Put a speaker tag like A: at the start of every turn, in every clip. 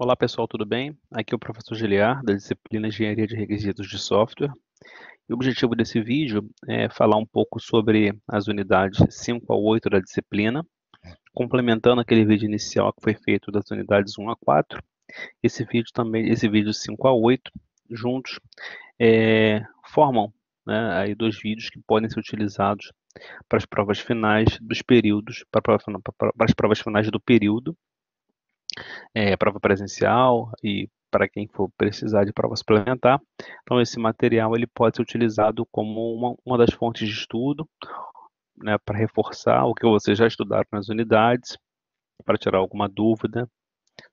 A: Olá pessoal, tudo bem? Aqui é o professor Giliar, da disciplina Engenharia de Requisitos de Software. E o objetivo desse vídeo é falar um pouco sobre as unidades 5 a 8 da disciplina, complementando aquele vídeo inicial que foi feito das unidades 1 a 4. Esse vídeo 5 a 8, juntos, formam, né, aí dois vídeos que podem ser utilizados para as provas finais dos períodos, para as provas finais do período, prova presencial e para quem for precisar de prova suplementar. Então, esse material ele pode ser utilizado como uma das fontes de estudo, né, para reforçar o que vocês já estudaram nas unidades, para tirar alguma dúvida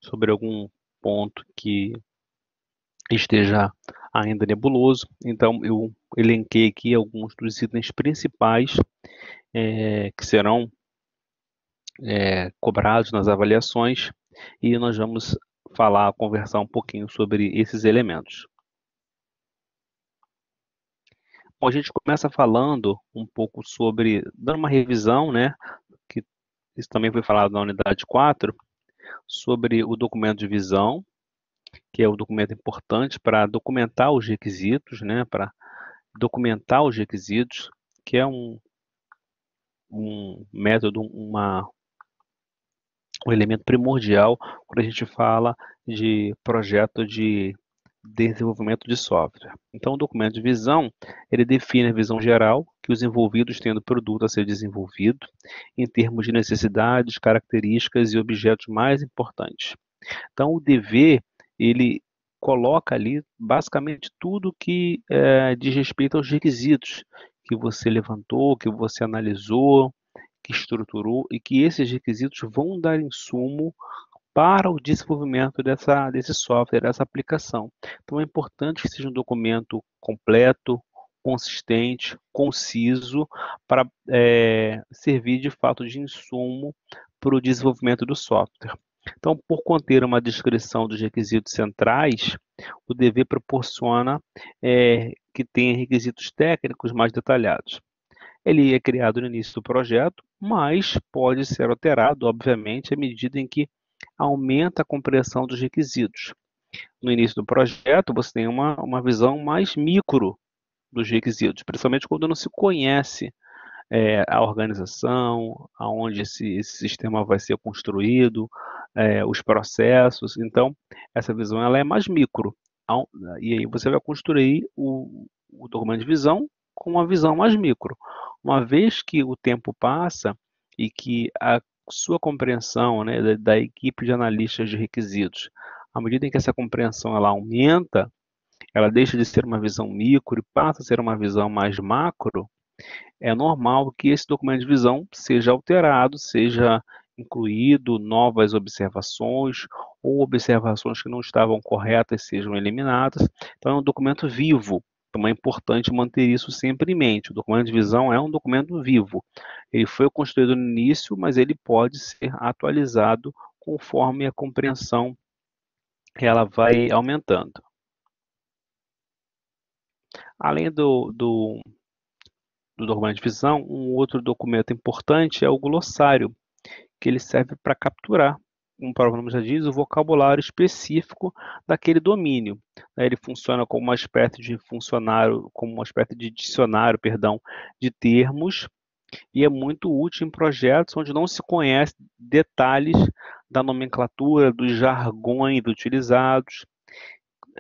A: sobre algum ponto que esteja ainda nebuloso. Então, eu elenquei aqui alguns dos itens principais que serão cobrados nas avaliações e nós vamos conversar um pouquinho sobre esses elementos. Bom, a gente começa falando um pouco sobre, dando uma revisão, né, que isso também foi falado na unidade 4, sobre o documento de visão, que é o documento importante para documentar os requisitos, né, para documentar os requisitos, que é um método, um elemento primordial quando a gente fala de projeto de desenvolvimento de software. Então, o documento de visão, ele define a visão geral que os envolvidos têm do produto a ser desenvolvido, em termos de necessidades, características e objetos mais importantes. Então, o dever, ele coloca ali basicamente tudo que diz respeito aos requisitos que você levantou, que você analisou, que estruturou e que esses requisitos vão dar insumo para o desenvolvimento desse software, dessa aplicação. Então, é importante que seja um documento completo, consistente, conciso, para servir de fato de insumo para o desenvolvimento do software. Então, por conter uma descrição dos requisitos centrais, o DV proporciona que tenha requisitos técnicos mais detalhados. Ele é criado no início do projeto, mas pode ser alterado, obviamente, à medida em que aumenta a compreensão dos requisitos. No início do projeto, você tem uma visão mais micro dos requisitos, principalmente quando não se conhece a organização, aonde esse sistema vai ser construído, os processos. Então, essa visão ela é mais micro. E aí você vai construir o documento de visão com uma visão mais micro. Uma vez que o tempo passa e que a sua compreensão, né, da equipe de analistas de requisitos, à medida em que essa compreensão ela aumenta, ela deixa de ser uma visão micro e passa a ser uma visão mais macro, é normal que esse documento de visão seja alterado, seja incluído novas observações ou observações que não estavam corretas sejam eliminadas. Então, é um documento vivo. Então, é importante manter isso sempre em mente. O documento de visão é um documento vivo. Ele foi construído no início, mas ele pode ser atualizado conforme a compreensão ela vai aumentando. Além do documento de visão, um outro documento importante é o glossário, que ele serve para capturar, como o próprio nome já diz, o vocabulário específico daquele domínio. Ele funciona como uma espécie de dicionário, perdão, de termos, e é muito útil em projetos onde não se conhece detalhes da nomenclatura, dos jargões utilizados.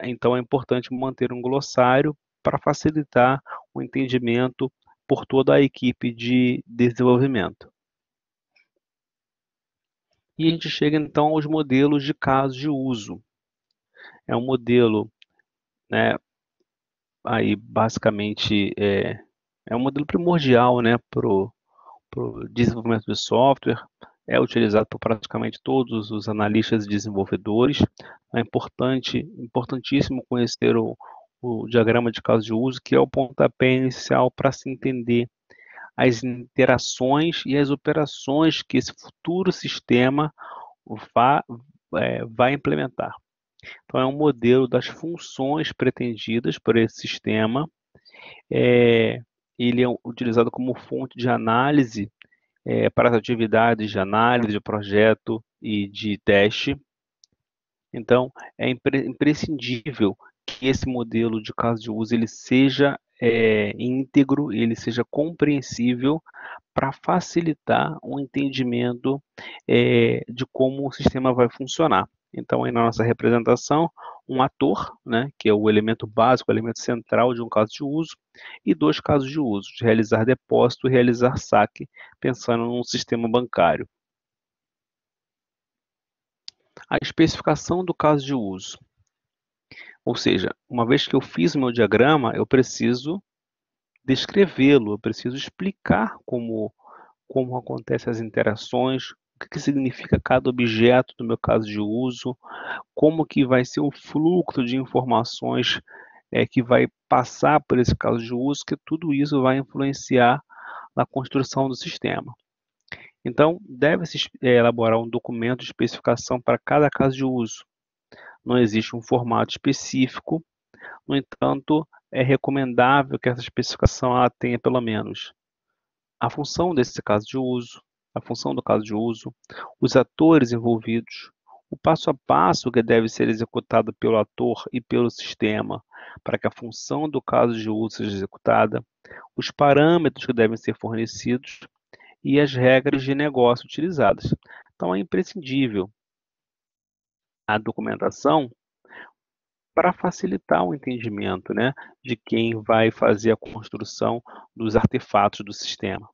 A: Então é importante manter um glossário para facilitar o entendimento por toda a equipe de desenvolvimento. E a gente chega então aos modelos de casos de uso. É um modelo, né, aí basicamente é um modelo primordial, né, para o desenvolvimento de software, é utilizado por praticamente todos os analistas e desenvolvedores. É importantíssimo conhecer o diagrama de caso de uso, que é o pontapé inicial para se entender as interações e as operações que esse futuro sistema vai, vai implementar. Então, é um modelo das funções pretendidas por esse sistema. Ele é utilizado como fonte de análise para as atividades de análise de projeto e de teste. Então, é imprescindível que esse modelo de caso de uso ele seja íntegro, ele seja compreensível para facilitar o entendimento de como o sistema vai funcionar. Então, aí na nossa representação, um ator, né, que é o elemento básico, o elemento central de um caso de uso, e dois casos de uso, de realizar depósito e realizar saque, pensando num sistema bancário. A especificação do caso de uso. Ou seja, uma vez que eu fiz o meu diagrama, eu preciso descrevê-lo, eu preciso explicar como acontecem as interações, o que significa cada objeto do meu caso de uso, como que vai ser o fluxo de informações que vai passar por esse caso de uso, que tudo isso vai influenciar na construção do sistema. Então, deve-se elaborar um documento de especificação para cada caso de uso. Não existe um formato específico, no entanto, é recomendável que essa especificação ela tenha pelo menos a função desse caso de uso, a função do caso de uso, os atores envolvidos, o passo a passo que deve ser executado pelo ator e pelo sistema para que a função do caso de uso seja executada, os parâmetros que devem ser fornecidos e as regras de negócio utilizadas. Então, é imprescindível a documentação para facilitar o entendimento, né, de quem vai fazer a construção dos artefatos do sistema.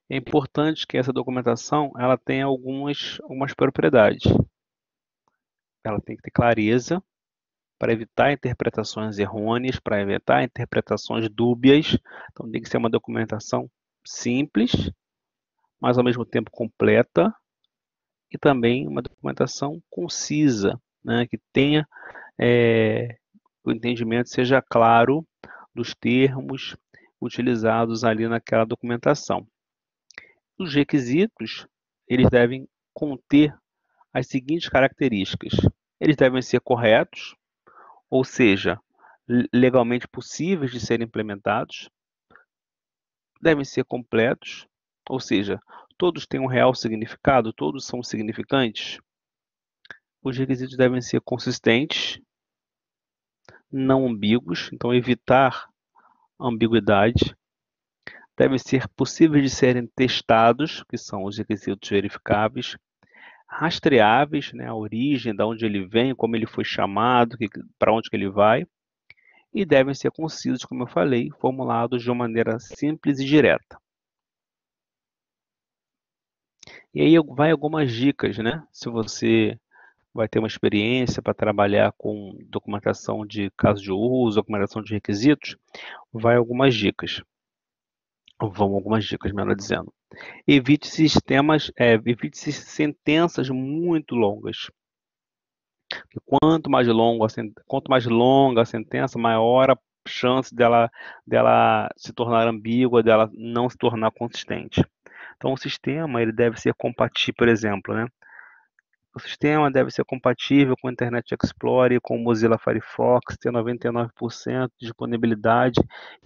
A: É importante que essa documentação ela tenha algumas propriedades. Ela tem que ter clareza para evitar interpretações errôneas, para evitar interpretações dúbias. Então tem que ser uma documentação simples, mas ao mesmo tempo completa e também uma documentação concisa, né, que tenha o entendimento seja claro dos termos utilizados ali naquela documentação. Os requisitos, eles devem conter as seguintes características. Eles devem ser corretos, ou seja, legalmente possíveis de serem implementados, devem ser completos, ou seja, todos têm um real significado, todos são significantes. Os requisitos devem ser consistentes, não ambíguos, então evitar ambiguidade. Devem ser possíveis de serem testados, que são os requisitos verificáveis, rastreáveis, né, a origem, de onde ele vem, como ele foi chamado, para onde que ele vai, e devem ser concisos, como eu falei, formulados de uma maneira simples e direta. E aí vai algumas dicas, né? Se você vai ter uma experiência para trabalhar com documentação de caso de uso, documentação de requisitos, vai algumas dicas. Vão algumas dicas, melhor dizendo. Evite evite sentenças muito longas. Quanto mais longa a sentença, maior a chance dela se tornar ambígua, dela não se tornar consistente. Então, o sistema ele deve ser compatível, por exemplo, né? O sistema deve ser compatível com o Internet Explorer, com o Mozilla Firefox, ter 99% de disponibilidade,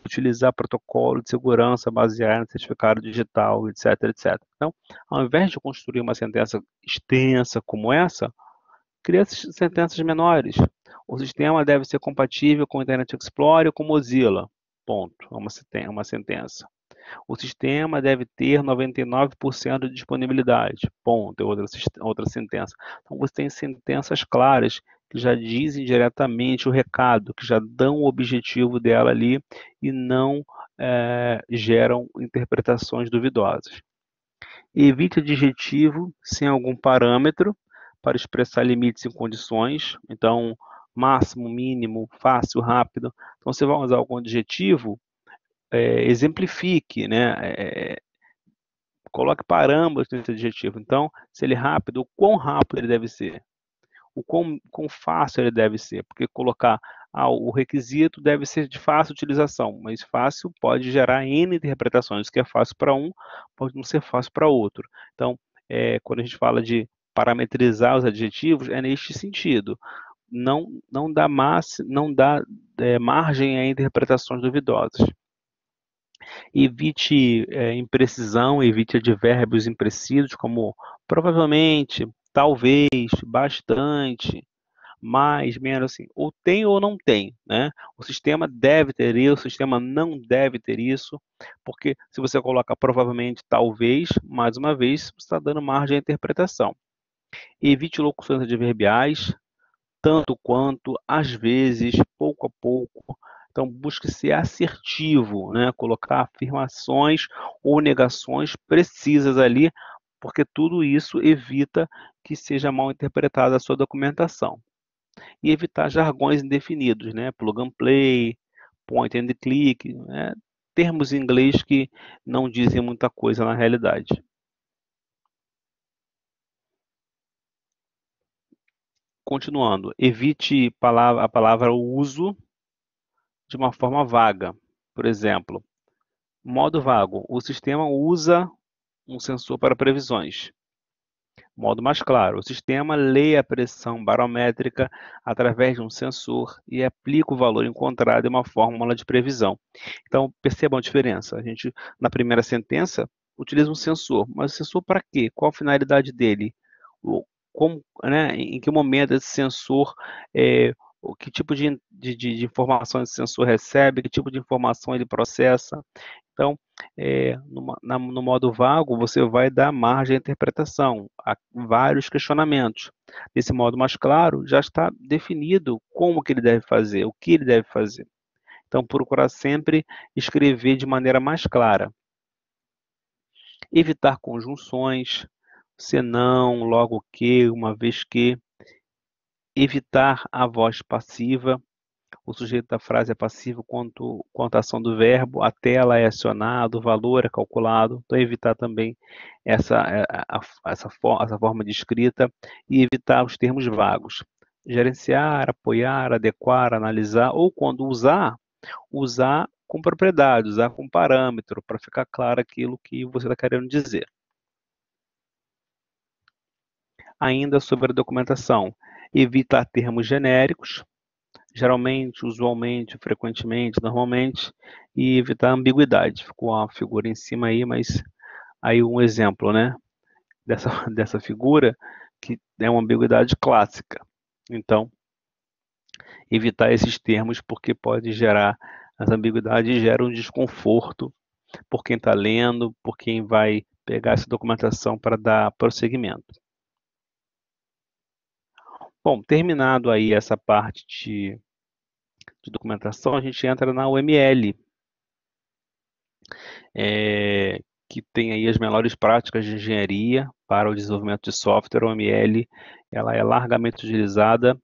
A: utilizar protocolo de segurança baseado em certificado digital, etc, etc. Então, ao invés de construir uma sentença extensa como essa, cria sentenças menores. O sistema deve ser compatível com o Internet Explorer ou com Mozilla. Ponto. É uma sentença. O sistema deve ter 99% de disponibilidade. Ponto. É outra sentença. Então, você tem sentenças claras que já dizem diretamente o recado, que já dão o objetivo dela ali e não geram interpretações duvidosas. Evite adjetivo sem algum parâmetro para expressar limites e condições. Então, máximo, mínimo, fácil, rápido. Então, você vai usar algum adjetivo, exemplifique, né? Coloque parâmetros nesse adjetivo. Então, se ele é rápido, o quão rápido ele deve ser? O quão fácil ele deve ser? Porque colocar o requisito deve ser de fácil utilização, mas fácil pode gerar N interpretações. O que é fácil para um pode não ser fácil para outro. Então, quando a gente fala de parametrizar os adjetivos, é neste sentido. Não dá margem a interpretações duvidosas. Evite imprecisão, evite advérbios imprecisos, como provavelmente, talvez, bastante, mais, menos, assim, ou tem ou não tem, né? O sistema deve ter isso, o sistema não deve ter isso, porque se você coloca provavelmente, talvez, mais uma vez, você está dando margem à interpretação. Evite locuções adverbiais, tanto quanto, às vezes, pouco a pouco. Então, busque ser assertivo, né? Colocar afirmações ou negações precisas ali, porque tudo isso evita que seja mal interpretada a sua documentação. E evitar jargões indefinidos, né? Plug and play, point and click, né? Termos em inglês que não dizem muita coisa na realidade. Continuando, evite a palavra uso de uma forma vaga. Por exemplo, modo vago, o sistema usa um sensor para previsões. Modo mais claro, o sistema lê a pressão barométrica através de um sensor e aplica o valor encontrado em uma fórmula de previsão. Então, percebam a diferença. A gente, na primeira sentença, utiliza um sensor, mas o sensor para quê? Qual a finalidade dele? Como, né, em que momento esse sensor, que tipo de informação esse sensor recebe, que tipo de informação ele processa. Então, no modo vago, você vai dar margem à interpretação, a vários questionamentos. Nesse modo mais claro, já está definido como que ele deve fazer, o que ele deve fazer. Então, procurar sempre escrever de maneira mais clara. Evitar conjunções, senão, logo que, uma vez que. Evitar a voz passiva. O sujeito da frase é passivo quanto à ação do verbo, a tela é acionada, o valor é calculado. Então, evitar também essa forma de escrita e evitar os termos vagos. Gerenciar, apoiar, adequar, analisar, ou quando usar com propriedade, usar com parâmetro, para ficar claro aquilo que você está querendo dizer. Ainda sobre a documentação, evitar termos genéricos, geralmente, usualmente, frequentemente, normalmente, e evitar ambiguidade. Ficou a figura em cima aí, mas aí um exemplo, né, dessa figura, que é uma ambiguidade clássica. Então, evitar esses termos, porque pode gerar, as ambiguidades geram um desconforto por quem está lendo, por quem vai pegar essa documentação para dar prosseguimento. Bom, terminado aí essa parte de documentação, a gente entra na UML, que tem aí as melhores práticas de engenharia para o desenvolvimento de software. A UML, ela é largamente utilizada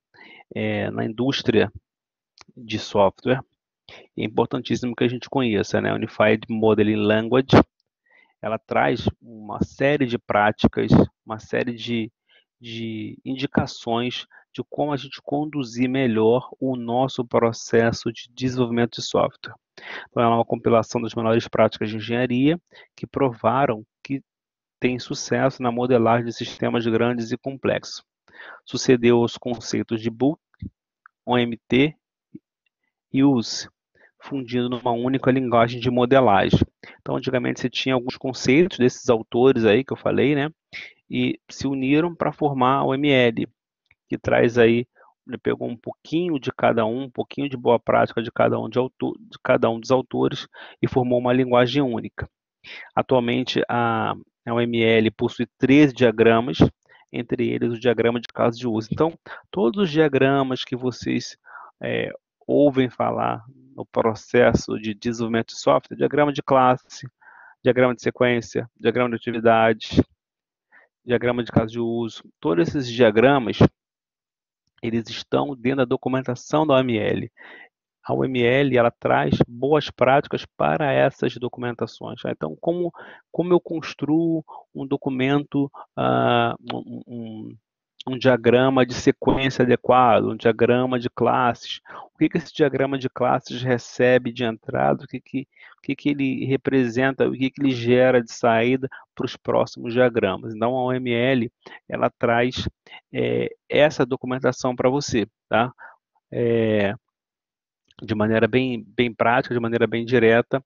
A: na indústria de software. É importantíssimo que a gente conheça, né? Unified Modeling Language, ela traz uma série de práticas, uma série de indicações de como a gente conduzir melhor o nosso processo de desenvolvimento de software. Então, ela é uma compilação das melhores práticas de engenharia que provaram que tem sucesso na modelagem de sistemas grandes e complexos. Sucedeu aos conceitos de Book, OMT e USE, fundindo numa única linguagem de modelagem. Então, antigamente você tinha alguns conceitos desses autores aí que eu falei, né? E se uniram para formar o ML, que traz aí, ele pegou um pouquinho de cada um pouquinho de boa prática de cada um dos autores e formou uma linguagem única. Atualmente, a UML possui 13 diagramas, entre eles o diagrama de caso de uso. Então, todos os diagramas que vocês ouvem falar no processo de desenvolvimento de software, diagrama de classe, diagrama de sequência, diagrama de atividades, diagrama de caso de uso, todos esses diagramas, eles estão dentro da documentação da OML. A OML, ela traz boas práticas para essas documentações. Então, como eu construo um documento, um diagrama de sequência adequado, um diagrama de classes. O que esse diagrama de classes recebe de entrada, o que ele representa, o que ele gera de saída para os próximos diagramas. Então, a OML, ela traz essa documentação para você, tá? De maneira bem prática, de maneira bem direta,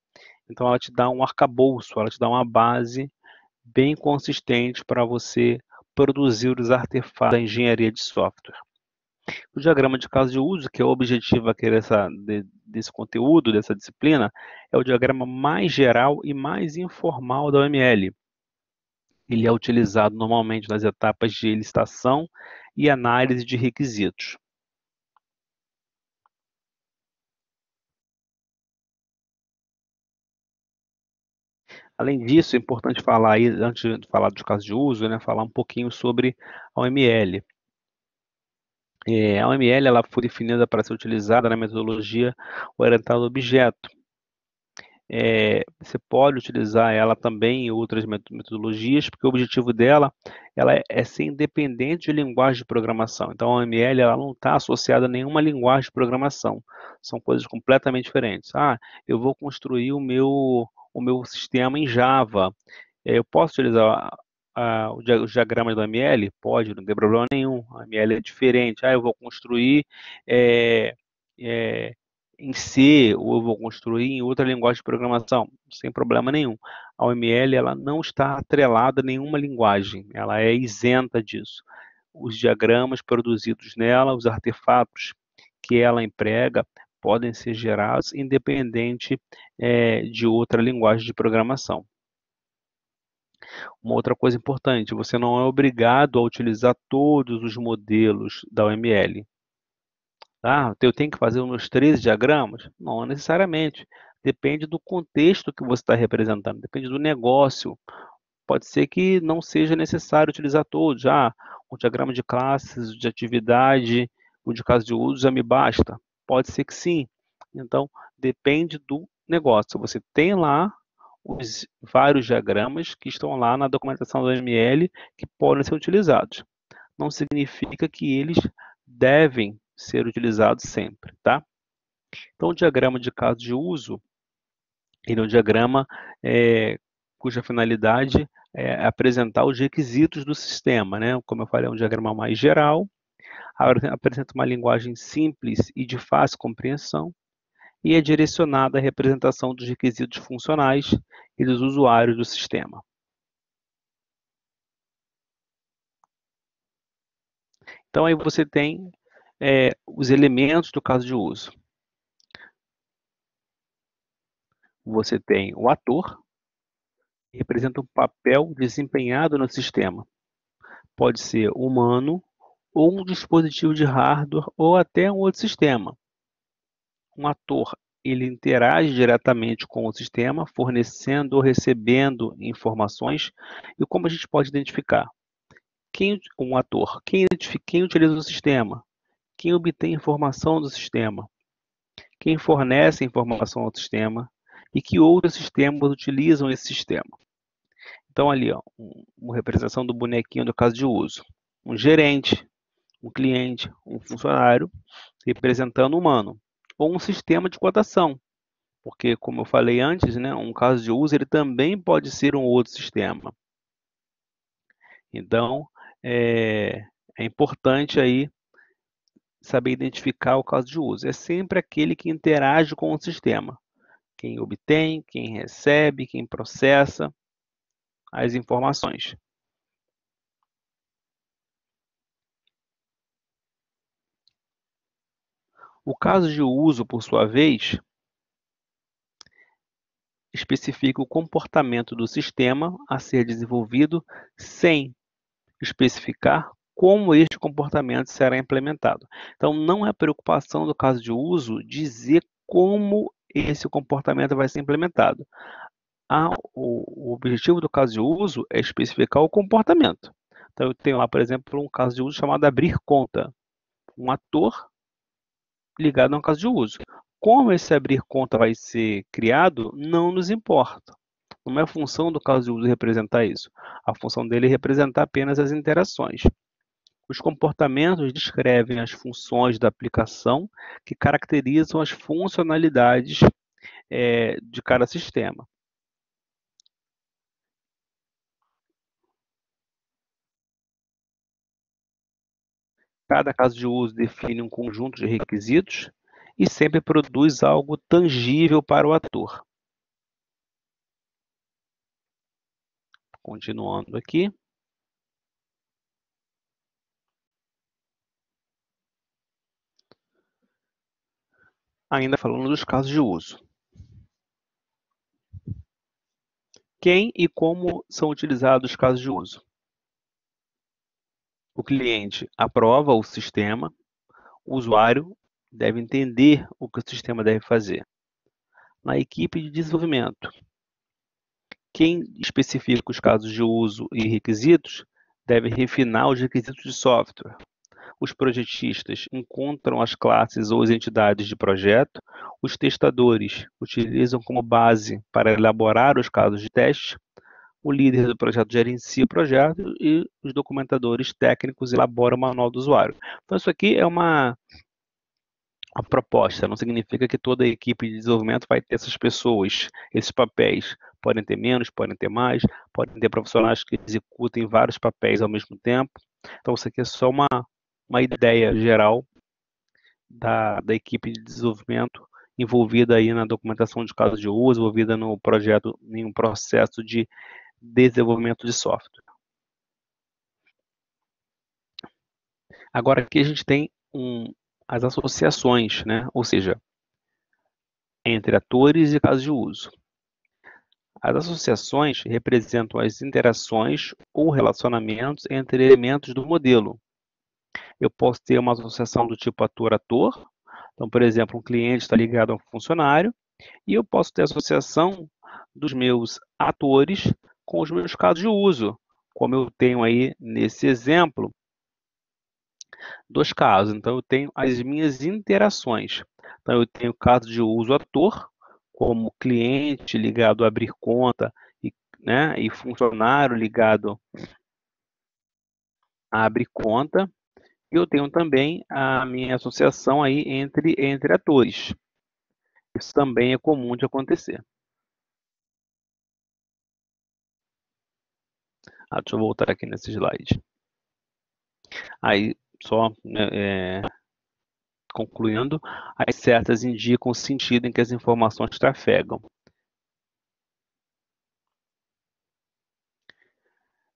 A: Então, ela te dá um arcabouço, ela te dá uma base bem consistente para você produzir os artefatos da engenharia de software. O diagrama de caso de uso, que é o objetivo aqui desse conteúdo, dessa disciplina, é o diagrama mais geral e mais informal da OML. Ele é utilizado normalmente nas etapas de licitação e análise de requisitos. Além disso, é importante falar aí, antes de falar dos casos de uso, né, falar um pouquinho sobre a OML. A OML ela foi definida para ser utilizada na metodologia orientada ao objeto. Você pode utilizar ela também em outras metodologias, porque o objetivo dela ela é ser independente de linguagem de programação. Então, a OML ela não está associada a nenhuma linguagem de programação. São coisas completamente diferentes. Eu vou construir o meu sistema em Java. Eu posso utilizar os diagramas do ML? Pode, não tem problema nenhum. A ML é diferente. Eu vou construir é, é, em C ou eu vou construir em outra linguagem de programação, sem problema nenhum. A OML ela não está atrelada a nenhuma linguagem, ela é isenta disso. Os diagramas produzidos nela, os artefatos que ela emprega, podem ser gerados independente de outra linguagem de programação. Uma outra coisa importante, você não é obrigado a utilizar todos os modelos da OML. Eu tenho que fazer os meus 13 diagramas? Não necessariamente. Depende do contexto que você está representando, depende do negócio. Pode ser que não seja necessário utilizar todos. O diagrama de classes, de atividade, o de caso de uso já me basta. Pode ser que sim. Então, depende do negócio. Você tem lá os vários diagramas que estão lá na documentação do ML que podem ser utilizados. Não significa que eles devem ser utilizados sempre, tá? Então, o diagrama de caso de uso, ele é um diagrama cuja finalidade é apresentar os requisitos do sistema, né? Como eu falei, é um diagrama mais geral, apresenta uma linguagem simples e de fácil compreensão, e é direcionada à representação dos requisitos funcionais e dos usuários do sistema. Então, aí você tem os elementos do caso de uso. Você tem o ator, que representa um papel desempenhado no sistema. Pode ser humano, ou um dispositivo de hardware, ou até um outro sistema. Um ator, ele interage diretamente com o sistema, fornecendo ou recebendo informações. E como a gente pode identificar? Um ator, quem utiliza o sistema? Quem obtém informação do sistema? Quem fornece informação ao sistema? E que outros sistemas utilizam esse sistema? Então, ali, uma representação do bonequinho do caso de uso. Um gerente, um cliente, um funcionário, representando o humano. Ou um sistema de cotação, porque, como eu falei antes, né, um caso de uso ele também pode ser um outro sistema. Então, é importante aí saber identificar o caso de uso. É sempre aquele que interage com o sistema. Quem obtém, quem recebe, quem processa as informações. O caso de uso, por sua vez, especifica o comportamento do sistema a ser desenvolvido sem especificar como este comportamento será implementado. Então, não é preocupação do caso de uso dizer como esse comportamento vai ser implementado. O objetivo do caso de uso é especificar o comportamento. Então, eu tenho lá, por exemplo, um caso de uso chamado abrir conta. Um ator ligado a um caso de uso. Como esse abrir conta vai ser criado, não nos importa. Não é a função do caso de uso representar isso. A função dele é representar apenas as interações. Os comportamentos descrevem as funções da aplicação que caracterizam as funcionalidades de cada sistema. Cada caso de uso define um conjunto de requisitos e sempre produz algo tangível para o ator. Continuando aqui. Ainda falando dos casos de uso. Quem e como são utilizados os casos de uso? O cliente aprova o sistema, o usuário deve entender o que o sistema deve fazer. Na equipe de desenvolvimento, quem especifica os casos de uso e requisitos deve refinar os requisitos de software. Os projetistas encontram as classes ou as entidades de projeto. Os testadores utilizam como base para elaborar os casos de teste. O líder do projeto gerencia o projeto e os documentadores técnicos elaboram o manual do usuário. Então, isso aqui é uma proposta, não significa que toda a equipe de desenvolvimento vai ter essas pessoas, esses papéis. Podem ter menos, podem ter mais, podem ter profissionais que executem vários papéis ao mesmo tempo. Então, isso aqui é só uma ideia geral da equipe de desenvolvimento envolvida aí na documentação de casos de uso, envolvida no projeto, em um processo de desenvolvimento de software. Agora aqui a gente tem as associações, né? Ou seja, entre atores e casos de uso. As associações representam as interações ou relacionamentos entre elementos do modelo. Eu posso ter uma associação do tipo ator-ator. Então, por exemplo, um cliente está ligado a um funcionário, e eu posso ter associação dos meus atores com os meus casos de uso, como eu tenho aí nesse exemplo, 2 casos. Então, eu tenho as minhas interações. Então, eu tenho o caso de uso ator, como cliente ligado a abrir conta, né, e funcionário ligado a abrir conta. E eu tenho também a minha associação aí entre atores. Isso também é comum de acontecer. Deixa eu voltar aqui nesse slide. Aí, só concluindo, as setas indicam o sentido em que as informações trafegam.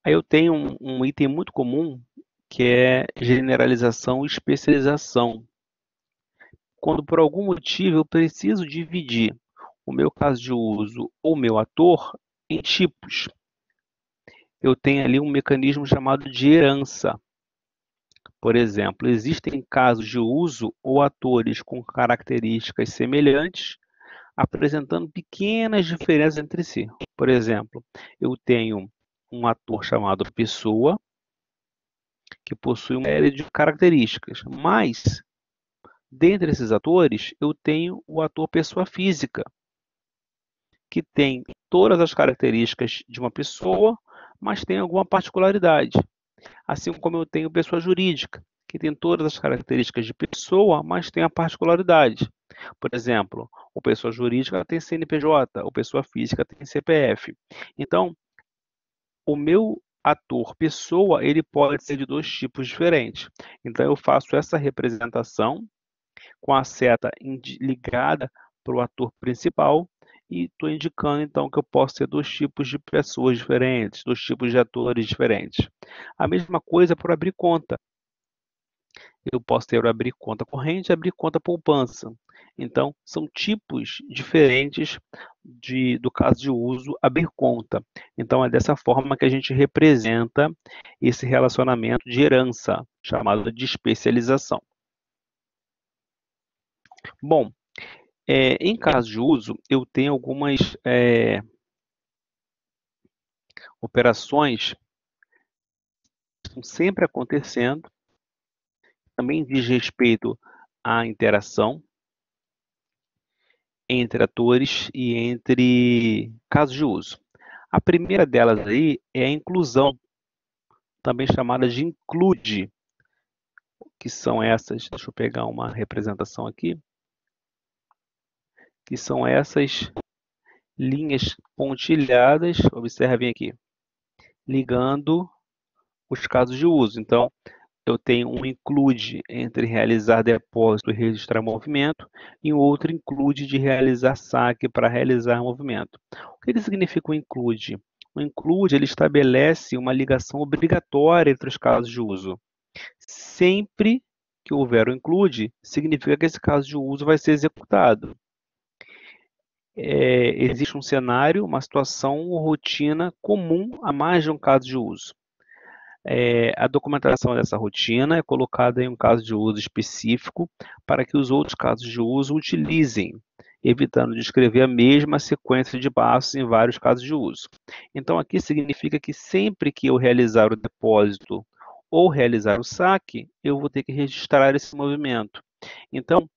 A: Aí eu tenho um item muito comum, que é generalização e especialização. Quando por algum motivo eu preciso dividir o meu caso de uso ou o meu ator em tipos, eu tenho ali um mecanismo chamado de herança. Por exemplo, existem casos de uso ou atores com características semelhantes, apresentando pequenas diferenças entre si. Por exemplo, eu tenho um ator chamado pessoa, que possui uma série de características, mas, dentre esses atores, eu tenho o ator pessoa física, que tem todas as características de uma pessoa, mas tem alguma particularidade. Assim como eu tenho pessoa jurídica, que tem todas as características de pessoa, mas tem a particularidade. Por exemplo, o pessoa jurídica tem CNPJ, o pessoa física tem CPF. Então, o meu ator pessoa, ele pode ser de 2 tipos diferentes. Então, eu faço essa representação com a seta ligada para o ator principal e estou indicando, então, que eu posso ter 2 tipos de pessoas diferentes, 2 tipos de atores diferentes. A mesma coisa para abrir conta. Eu posso ter o abrir conta corrente e abrir conta poupança. Então, são tipos diferentes do caso de uso abrir conta. Então, é dessa forma que a gente representa esse relacionamento de herança, chamado de especialização. Bom, em caso de uso, eu tenho algumas operações que estão sempre acontecendo, também diz respeito à interação entre atores e entre casos de uso. A primeira delas aí é a inclusão, também chamada de include, que são essas, deixa eu pegar uma representação aqui, que são essas linhas pontilhadas, observem aqui, ligando os casos de uso. Então, eu tenho um include entre realizar depósito e registrar movimento, e um outro include de realizar saque para realizar movimento. O que significa o include? O include, ele estabelece uma ligação obrigatória entre os casos de uso. Sempre que houver o include, significa que esse caso de uso vai ser executado. Existe um cenário, uma situação ou rotina comum a mais de um caso de uso. A documentação dessa rotina é colocada em um caso de uso específico para que os outros casos de uso utilizem, evitando descrever a mesma sequência de passos em vários casos de uso. Então, aqui significa que sempre que eu realizar o depósito ou realizar o saque, eu vou ter que registrar esse movimento. Então,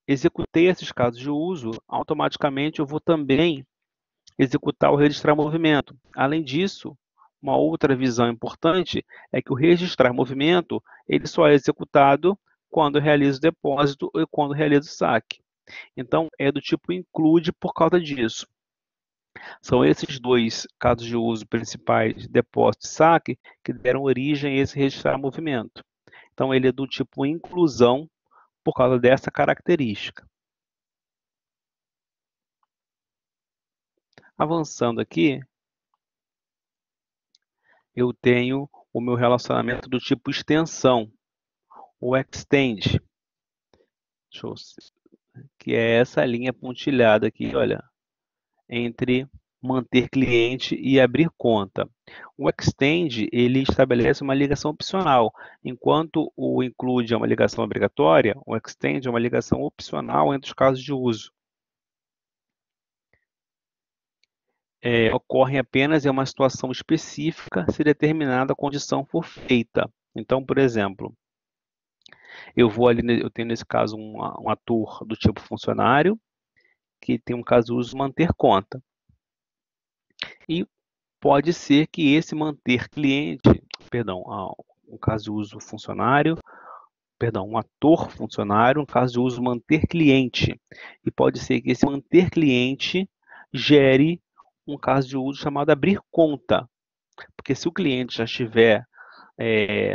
A: executei esses casos de uso, automaticamente eu vou também executar o registrar movimento. Além disso, uma outra visão importante é que o registrar movimento ele só é executado quando eu realizo o depósito ou quando eu realizo o saque. Então, é do tipo include por causa disso. São esses dois casos de uso principais, depósito e saque, que deram origem a esse registrar movimento. Então, ele é do tipo inclusão por causa dessa característica. Avançando aqui, eu tenho o meu relacionamento do tipo extensão, o extend, que é essa linha pontilhada aqui, olha, entre manter cliente e abrir conta. O extend, ele estabelece uma ligação opcional, enquanto o include é uma ligação obrigatória, o extend é uma ligação opcional entre os casos de uso. Ocorrem apenas em uma situação específica se determinada condição for feita. Então, por exemplo, eu tenho nesse caso um ator do tipo funcionário, que tem um caso de uso manter conta. E pode ser que esse manter cliente, perdão, um caso de uso funcionário, perdão, um ator funcionário, um caso de uso manter cliente. E pode ser que esse manter cliente gere um caso de uso chamado abrir conta. Porque se o cliente já estiver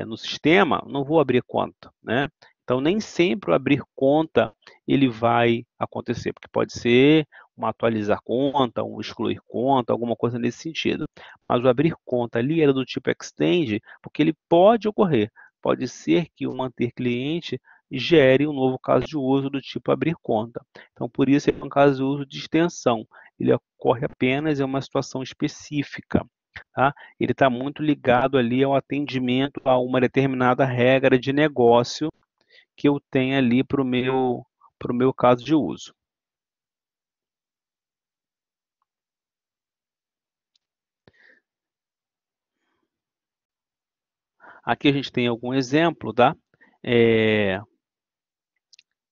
A: no sistema, não vou abrir conta, né? Então, nem sempre o abrir conta ele vai acontecer, porque pode ser um atualizar conta, um excluir conta, alguma coisa nesse sentido. Mas o abrir conta ali era do tipo extend, porque ele pode ocorrer. Pode ser que o manter cliente gere um novo caso de uso do tipo abrir conta. Então, por isso, é um caso de uso de extensão. Ele ocorre apenas em uma situação específica. Tá? Ele está muito ligado ali ao atendimento a uma determinada regra de negócio que eu tenho ali para o meu caso de uso. Aqui a gente tem algum exemplo, tá? É,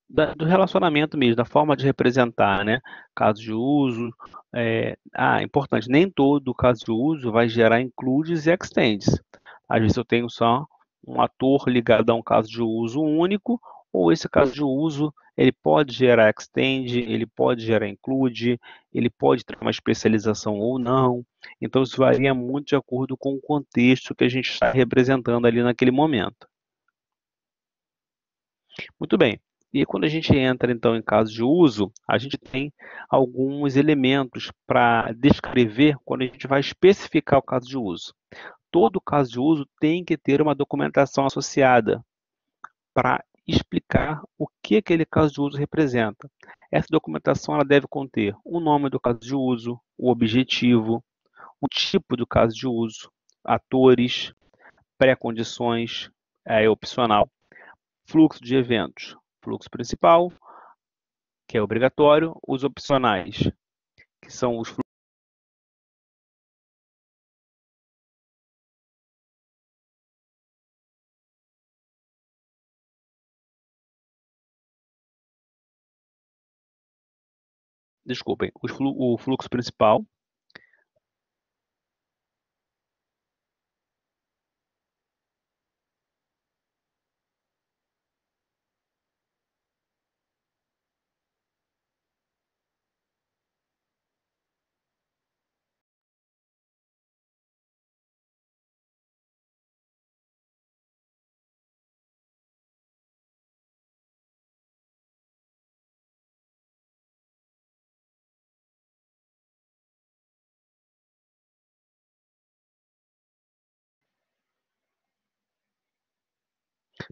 A: do relacionamento mesmo, da forma de representar, né? Caso de uso. Importante, nem todo caso de uso vai gerar includes e extends. Às vezes eu tenho só um ator ligado a um caso de uso único, ou esse caso de uso, ele pode gerar extend, ele pode gerar include, ele pode ter uma especialização ou não. Então isso varia muito de acordo com o contexto que a gente está representando ali naquele momento. Muito bem. E quando a gente entra, então, em caso de uso, a gente tem alguns elementos para descrever quando a gente vai especificar o caso de uso. Todo caso de uso tem que ter uma documentação associada para explicar o que aquele caso de uso representa. Essa documentação ela deve conter o nome do caso de uso, o objetivo, o tipo do caso de uso, atores, pré-condições, opcional, fluxo de eventos, fluxo principal, que é obrigatório, os opcionais, que são os desculpem, o fluxo principal,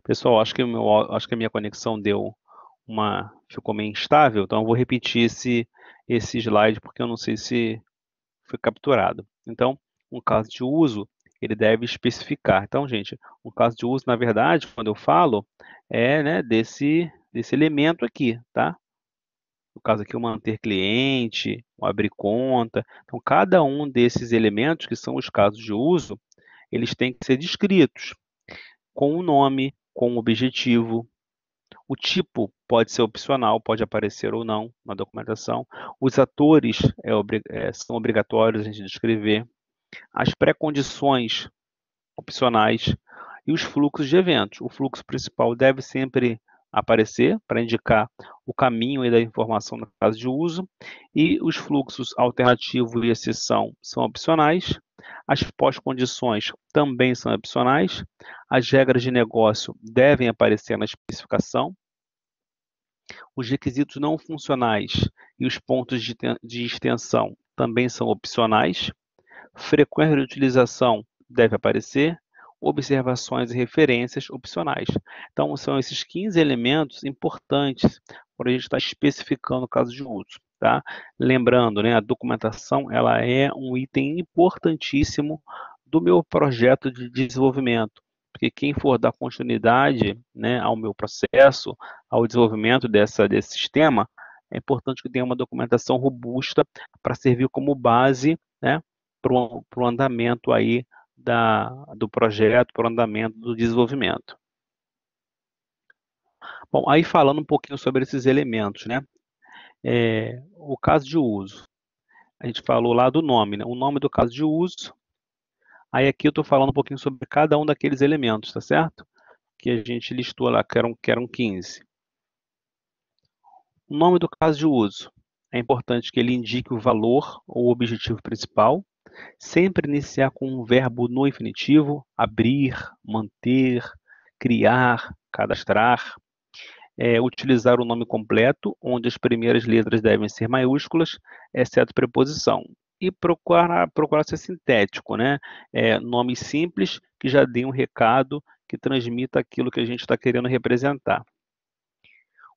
A: Pessoal, acho que a minha conexão ficou meio instável, então eu vou repetir esse slide porque eu não sei se foi capturado. Então, um caso de uso, ele deve especificar. Então, gente, um caso de uso, na verdade, quando eu falo, é, né, desse elemento aqui, tá? No caso aqui, o manter cliente, o abrir conta. Então, cada um desses elementos, que são os casos de uso, eles têm que ser descritos com o nome, com o objetivo. O tipo pode ser opcional, pode aparecer ou não na documentação. Os atores são obrigatórios a gente descrever. As pré-condições opcionais e os fluxos de eventos. O fluxo principal deve sempre aparecer para indicar o caminho da informação no caso de uso, e os fluxos alternativo e exceção são opcionais. As pós-condições também são opcionais. As regras de negócio devem aparecer na especificação. Os requisitos não funcionais e os pontos de extensão também são opcionais. Frequência de utilização deve aparecer. Observações e referências opcionais. Então, são esses 15 elementos importantes quando a gente está especificando o caso de uso. Tá? Lembrando, né, a documentação ela é um item importantíssimo do meu projeto de desenvolvimento, porque quem for dar continuidade, né, ao meu processo, ao desenvolvimento desse sistema, é importante que tenha uma documentação robusta para servir como base, né, para o andamento aí do projeto, para o andamento do desenvolvimento. Bom, aí falando um pouquinho sobre esses elementos, né? O caso de uso. A gente falou lá do nome, né? O nome do caso de uso. Aí aqui eu estou falando um pouquinho sobre cada um daqueles elementos, tá certo? Que a gente listou lá, que eram 15. O nome do caso de uso. É importante que ele indique o valor ou o objetivo principal. Sempre iniciar com um verbo no infinitivo, abrir, manter, criar, cadastrar. Utilizar o nome completo, onde as primeiras letras devem ser maiúsculas, exceto preposição. E procurar ser sintético, né? Nomes simples que já deem um recado, que transmita aquilo que a gente está querendo representar.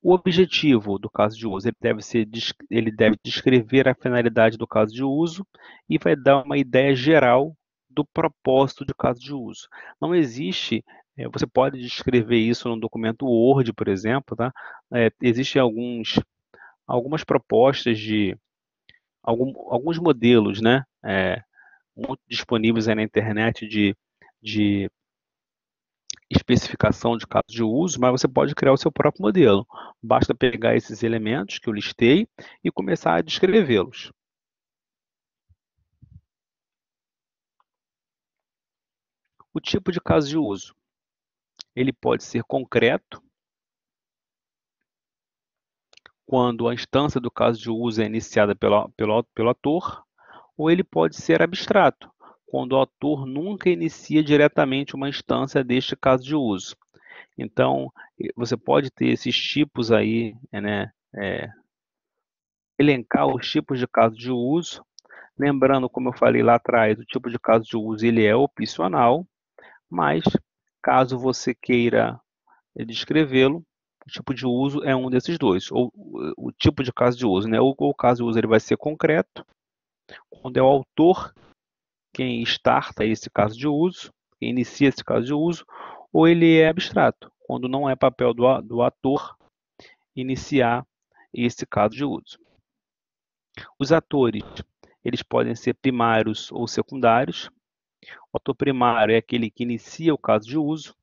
A: O objetivo do caso de uso, ele deve descrever a finalidade do caso de uso e vai dar uma ideia geral do propósito do caso de uso. Não existe, você pode descrever isso num documento Word, por exemplo, tá? Existem algumas propostas de alguns modelos, né? Muito disponíveis aí na internet de especificação de caso de uso, mas você pode criar o seu próprio modelo. Basta pegar esses elementos que eu listei e começar a descrevê-los. O tipo de caso de uso. Ele pode ser concreto, quando a instância do caso de uso é iniciada pelo ator, ou ele pode ser abstrato, quando o autor nunca inicia diretamente uma instância deste caso de uso. Então, você pode ter esses tipos aí, né, elencar os tipos de caso de uso. Lembrando, como eu falei lá atrás, o tipo de caso de uso ele é opcional, mas caso você queira descrevê-lo, o tipo de uso é um desses dois, ou o tipo de caso de uso, né? Ou o caso de uso ele vai ser concreto, quando é o autor quem starta esse caso de uso, quem inicia esse caso de uso, ou ele é abstrato, quando não é papel do ator iniciar esse caso de uso. Os atores, eles podem ser primários ou secundários. O ator primário é aquele que inicia o caso de uso,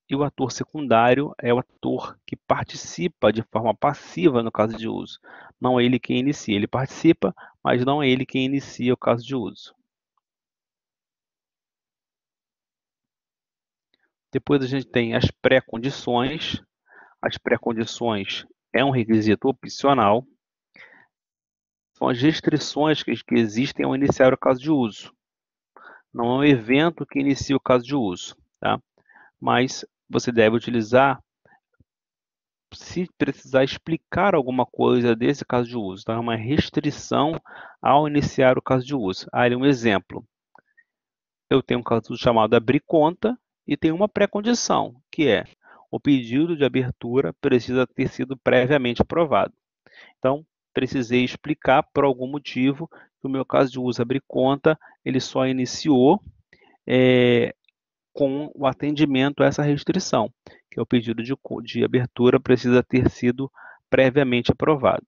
A: e o ator secundário é o ator que participa de forma passiva no caso de uso. Não é ele quem inicia, ele participa, mas não é ele quem inicia o caso de uso. Depois a gente tem as pré-condições. As pré-condições é um requisito opcional. São as restrições que existem ao iniciar o caso de uso. Não é um evento que inicia o caso de uso, tá? Mas você deve utilizar se precisar explicar alguma coisa desse caso de uso, tá? Uma restrição ao iniciar o caso de uso. Aí um exemplo. Eu tenho um caso chamado abrir conta e tem uma pré-condição, que é o pedido de abertura precisa ter sido previamente aprovado. Então, precisei explicar por algum motivo que o meu caso de uso abrir conta, ele só iniciou com o atendimento a essa restrição, que é o pedido de abertura precisa ter sido previamente aprovado.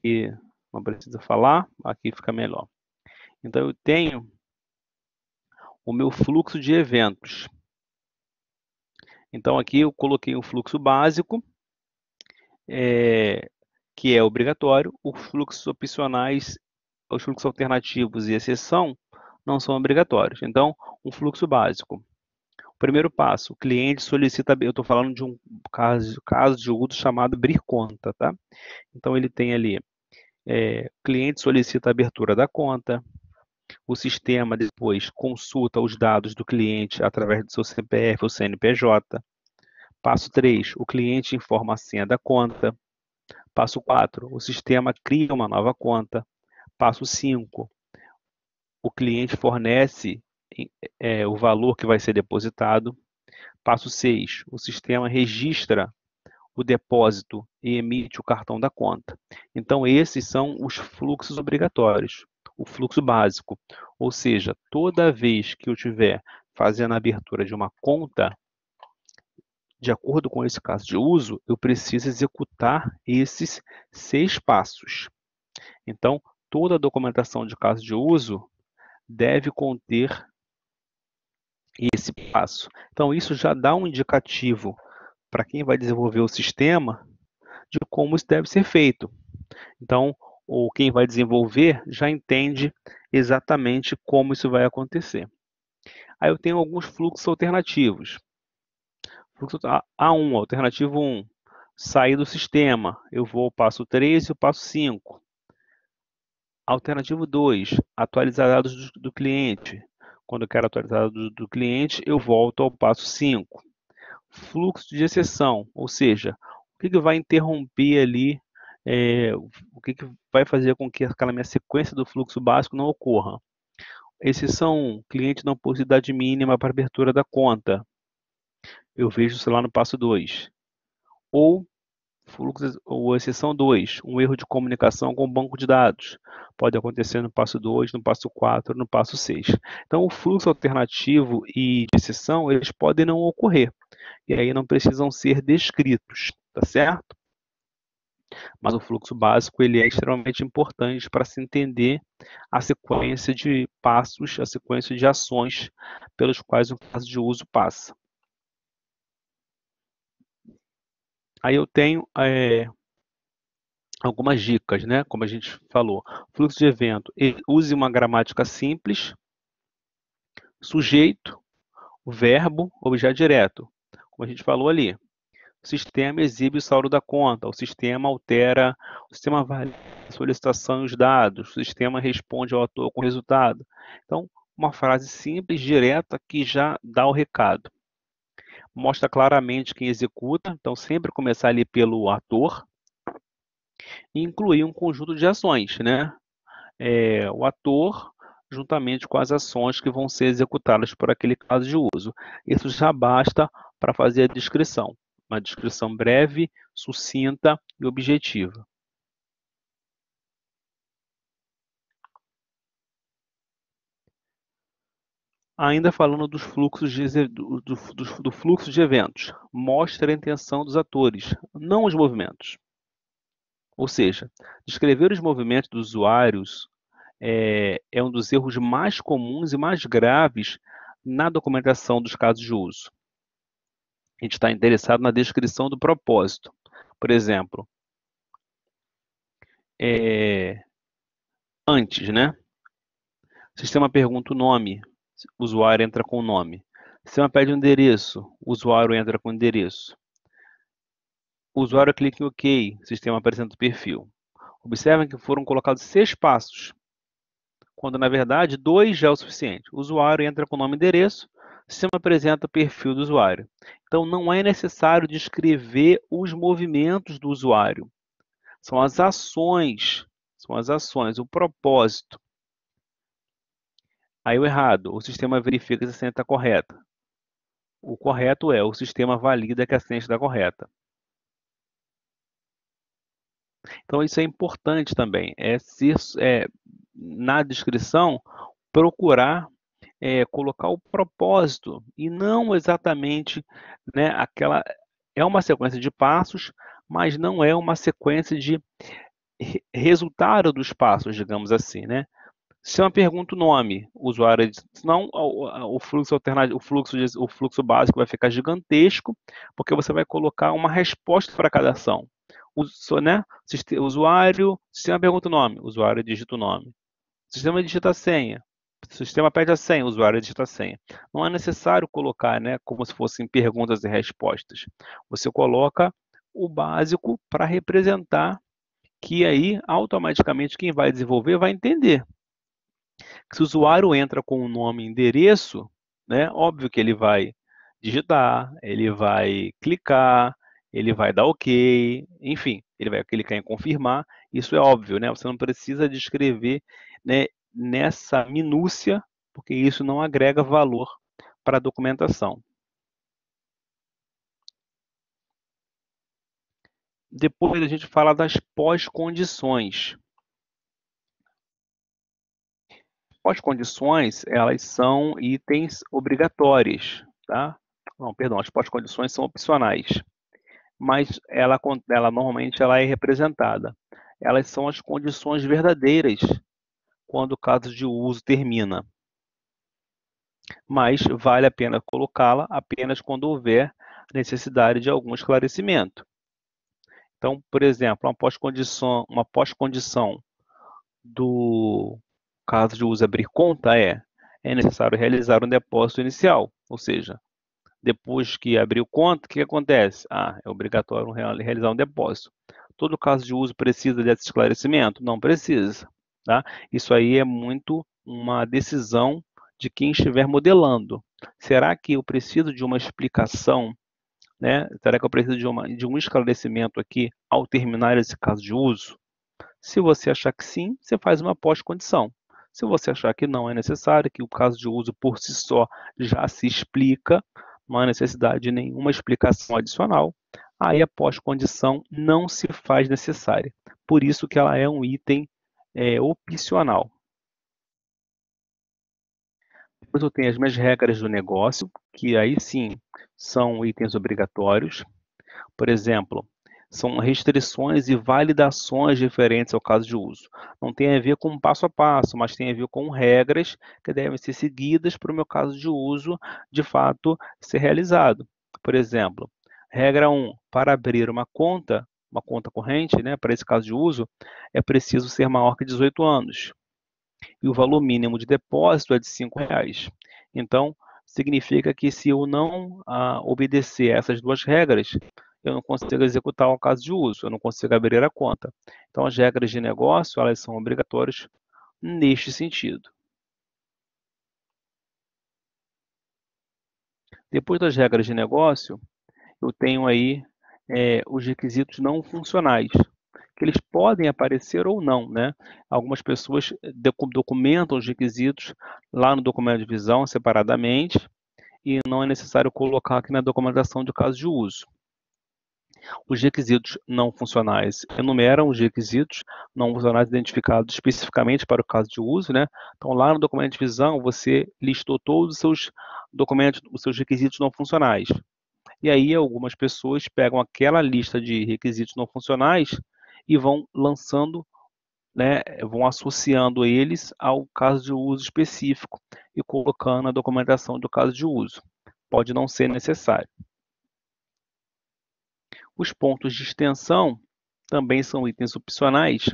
A: E não precisa falar, aqui fica melhor. Então, eu tenho o meu fluxo de eventos. Então, aqui eu coloquei um fluxo básico, que é obrigatório. Os fluxos opcionais, os fluxos alternativos e exceção não são obrigatórios. Então, um fluxo básico. O primeiro passo, o cliente solicita, eu estou falando de um caso de uso chamado abrir conta, tá? Então, ele tem ali, o cliente solicita a abertura da conta, o sistema depois consulta os dados do cliente através do seu CPF ou CNPJ. Passo 3, o cliente informa a senha da conta. Passo 4, o sistema cria uma nova conta. Passo 5, o cliente fornece o valor que vai ser depositado. Passo 6, o sistema registra o depósito e emite o cartão da conta. Então, esses são os fluxos obrigatórios. O fluxo básico, ou seja, toda vez que eu estiver fazendo a abertura de uma conta, de acordo com esse caso de uso, eu preciso executar esses 6 passos. Então, toda a documentação de caso de uso deve conter esse passo. Então, isso já dá um indicativo para quem vai desenvolver o sistema de como isso deve ser feito. Então, ou quem vai desenvolver já entende exatamente como isso vai acontecer. Aí eu tenho alguns fluxos alternativos. Fluxo A1, alternativo 1, sair do sistema, eu vou ao passo 3 e o passo 5. Alternativo 2, atualizar dados do cliente. Quando eu quero atualizar dados do cliente, eu volto ao passo 5. Fluxo de exceção, ou seja, o que vai interromper ali, o que vai fazer com que aquela minha sequência do fluxo básico não ocorra. Exceção, cliente não possui idade mínima para abertura da conta. Eu vejo isso lá no passo 2. Ou exceção 2, um erro de comunicação com o banco de dados. Pode acontecer no passo 2, no passo 4, no passo 6. Então, o fluxo alternativo e de exceção, eles podem não ocorrer. E aí não precisam ser descritos, tá certo? Mas o fluxo básico, ele é extremamente importante para se entender a sequência de passos, a sequência de ações pelos quais o caso de uso passa. Aí eu tenho algumas dicas, né? Como a gente falou. Fluxo de evento. Use uma gramática simples. Sujeito, verbo, objeto direto. Como a gente falou ali. O sistema exibe o saldo da conta. O sistema altera. O sistema avalia a solicitação e os dados. O sistema responde ao ator com o resultado. Então, uma frase simples, direta, que já dá o recado. Mostra claramente quem executa. Então, sempre começar ali pelo ator. E incluir um conjunto de ações, né? O ator, juntamente com as ações que vão ser executadas por aquele caso de uso. Isso já basta para fazer a descrição. Uma descrição breve, sucinta e objetiva. Ainda falando dos fluxos do fluxo de eventos, mostra a intenção dos atores, não os movimentos. Ou seja, descrever os movimentos dos usuários é um dos erros mais comuns e mais graves na documentação dos casos de uso. A gente está interessado na descrição do propósito. Por exemplo, antes, né? O sistema pergunta o nome, o usuário entra com o nome. O sistema pede o endereço, o usuário entra com o endereço. O usuário clica em OK, o sistema apresenta o perfil. Observem que foram colocados 6 passos, quando na verdade 2 já é o suficiente. O usuário entra com o nome e endereço, o sistema apresenta o perfil do usuário. Então não é necessário descrever os movimentos do usuário, São as ações, o propósito. Aí o errado, o sistema verifica se a senha está correta. O correto é, o sistema valida que a senha está correta. Então isso é importante também, na descrição, procurar colocar o propósito e não exatamente, né, aquela... É uma sequência de passos, mas não é uma sequência de resultado dos passos, digamos assim, né? Se eu pergunto o nome, o usuário, senão o fluxo alternativo, o fluxo básico vai ficar gigantesco, porque você vai colocar uma resposta para cada ação. Né? Usuário, sistema pergunta o nome, usuário digita o nome. Sistema digita a senha. O sistema pede a senha, o usuário digita a senha. Não é necessário colocar, né, como se fossem perguntas e respostas. Você coloca o básico para representar que aí, automaticamente, quem vai desenvolver vai entender. Se o usuário entra com o nome e endereço, né, óbvio que ele vai digitar, ele vai clicar, ele vai dar OK, enfim, ele vai clicar em confirmar. Isso é óbvio, né? Você não precisa descrever, né, nessa minúcia, porque isso não agrega valor para a documentação. Depois a gente fala das pós-condições. Pós-condições, elas são itens obrigatórios, tá? Não, perdão, as pós-condições são opcionais, mas ela normalmente ela é representada. Elas são as condições verdadeiras quando o caso de uso termina, mas vale a pena colocá-la apenas quando houver necessidade de algum esclarecimento. Então, por exemplo, uma pós-condição do caso de uso abrir conta é necessário realizar um depósito inicial, ou seja, depois que abriu conta, o que acontece? É obrigatório realizar um depósito. Todo caso de uso precisa desse esclarecimento? Não precisa, tá? Isso aí é muito uma decisão de quem estiver modelando. Será que eu preciso de uma explicação, né? Será que eu preciso de um esclarecimento aqui ao terminar esse caso de uso? Se você achar que sim, você faz uma pós-condição. Se você achar que não é necessário, que o caso de uso por si só já se explica, não há necessidade de nenhuma explicação adicional, aí a pós-condição não se faz necessária. Por isso que ela é um item opcional. Depois eu tenho as minhas regras do negócio, que aí sim são itens obrigatórios. Por exemplo, são restrições e validações referentes ao caso de uso. Não tem a ver com passo a passo, mas tem a ver com regras que devem ser seguidas para o meu caso de uso, de fato, ser realizado. Por exemplo, regra 1, para abrir uma conta corrente, né, para esse caso de uso, é preciso ser maior que 18 anos. E o valor mínimo de depósito é de R$ 5. Então, significa que se eu não obedecer a essas duas regras, eu não consigo executar o caso de uso, eu não consigo abrir a conta. Então, as regras de negócio, elas são obrigatórias neste sentido. Depois das regras de negócio, eu tenho aí os requisitos não funcionais, que eles podem aparecer ou não, né? Algumas pessoas documentam os requisitos lá no documento de visão separadamente e não é necessário colocar aqui na documentação de caso de uso. Os requisitos não funcionais enumeram os requisitos não funcionais identificados especificamente para o caso de uso, né? Então, lá no documento de visão, você listou todos os seus documentos, os seus requisitos não funcionais. E aí, algumas pessoas pegam aquela lista de requisitos não funcionais e vão lançando, né, vão associando eles ao caso de uso específico e colocando na documentação do caso de uso. Pode não ser necessário. Os pontos de extensão também são itens opcionais,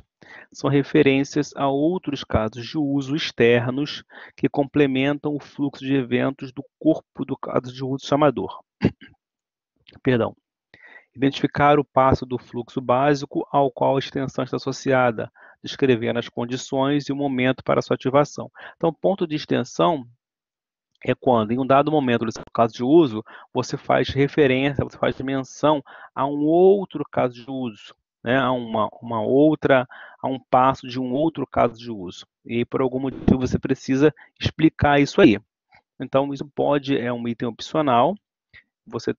A: são referências a outros casos de uso externos que complementam o fluxo de eventos do corpo do caso de uso chamador. Perdão. Identificar o passo do fluxo básico ao qual a extensão está associada, descrevendo as condições e o momento para sua ativação. Então, ponto de extensão é quando, em um dado momento do seu caso de uso, você faz referência, você faz menção a um outro caso de uso, né, a um passo de um outro caso de uso. E por algum motivo você precisa explicar isso aí. Então, isso é um item opcional, você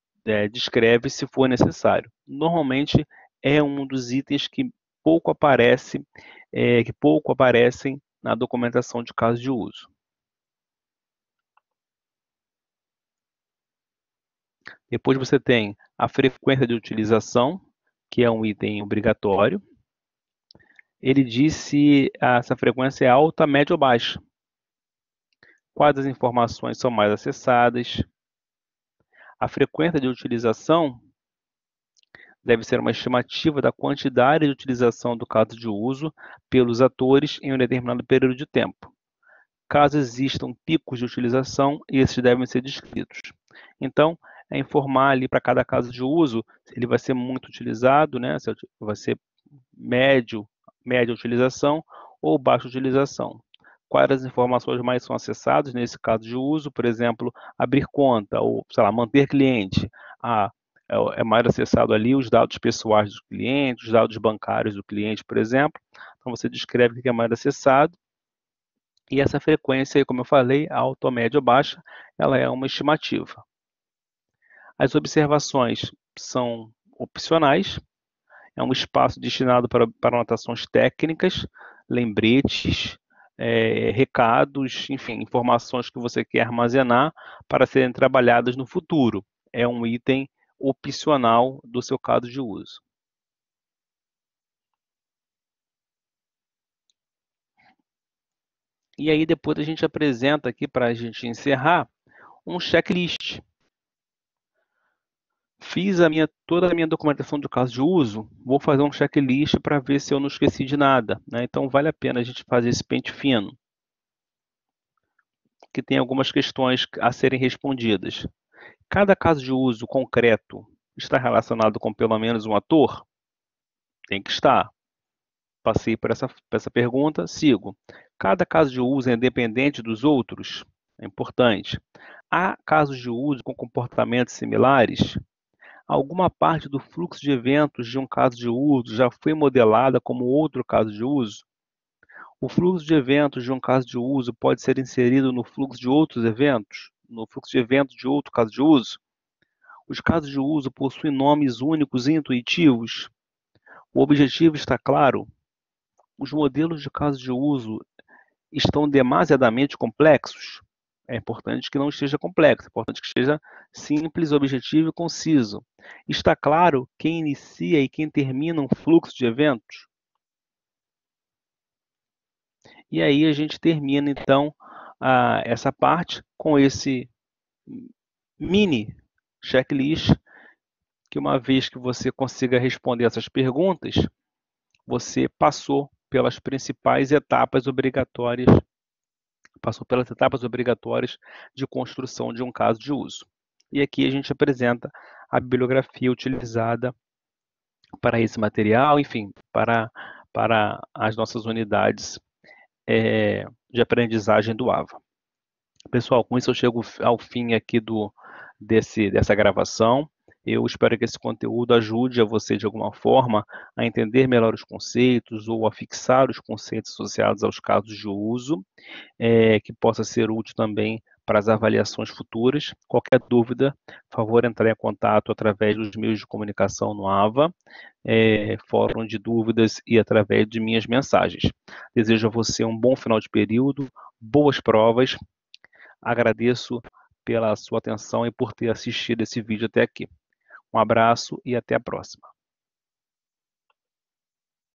A: descreve se for necessário. Normalmente é um dos itens que pouco aparecem na documentação de caso de uso. Depois você tem a frequência de utilização, que é um item obrigatório. Ele diz se essa frequência é alta, média ou baixa. Quais as informações são mais acessadas. A frequência de utilização deve ser uma estimativa da quantidade de utilização do caso de uso pelos atores em um determinado período de tempo. Caso existam picos de utilização, esses devem ser descritos. Então, é informar ali para cada caso de uso se ele vai ser muito utilizado, né, se vai ser média utilização ou baixa utilização. Quais as informações mais são acessadas nesse caso de uso, por exemplo, abrir conta ou, sei lá, manter cliente. É mais acessado ali os dados pessoais do cliente, os dados bancários do cliente, por exemplo. Então, você descreve o que é mais acessado. E essa frequência, como eu falei, alta, média ou baixa, ela é uma estimativa. As observações são opcionais, é um espaço destinado para anotações técnicas, lembretes, recados, enfim, informações que você quer armazenar para serem trabalhadas no futuro. É um item opcional do seu caso de uso. E aí depois a gente apresenta aqui, para a gente encerrar, um checklist. Fiz toda a minha documentação de caso de uso, vou fazer um checklist para ver se eu não esqueci de nada, né? Então vale a pena a gente fazer esse pente fino, que tem algumas questões a serem respondidas. Cada caso de uso concreto está relacionado com pelo menos um ator? Tem que estar. Passei por essa pergunta, sigo. Cada caso de uso é independente dos outros? É importante. Há casos de uso com comportamentos similares? Alguma parte do fluxo de eventos de um caso de uso já foi modelada como outro caso de uso? O fluxo de eventos de um caso de uso pode ser inserido no fluxo de outros eventos? No fluxo de eventos de outro caso de uso? Os casos de uso possuem nomes únicos e intuitivos? O objetivo está claro? Os modelos de caso de uso estão demasiadamente complexos? É importante que não esteja complexo, é importante que esteja simples, objetivo e conciso. Está claro quem inicia e quem termina um fluxo de eventos? E aí a gente termina, então, essa parte com esse mini checklist, que uma vez que você consiga responder essas perguntas, você passou pelas principais etapas obrigatórias, de construção de um caso de uso. E aqui a gente apresenta a bibliografia utilizada para esse material, enfim, para as nossas unidades de aprendizagem do AVA. Pessoal, com isso eu chego ao fim aqui dessa gravação. Eu espero que esse conteúdo ajude a você, de alguma forma, a entender melhor os conceitos ou a fixar os conceitos associados aos casos de uso, que possa ser útil também para as avaliações futuras. Qualquer dúvida, por favor, entrar em contato através dos meios de comunicação no AVA, fórum de dúvidas e através de minhas mensagens. Desejo a você um bom final de período, boas provas. Agradeço pela sua atenção e por ter assistido esse vídeo até aqui. Um abraço e até a próxima.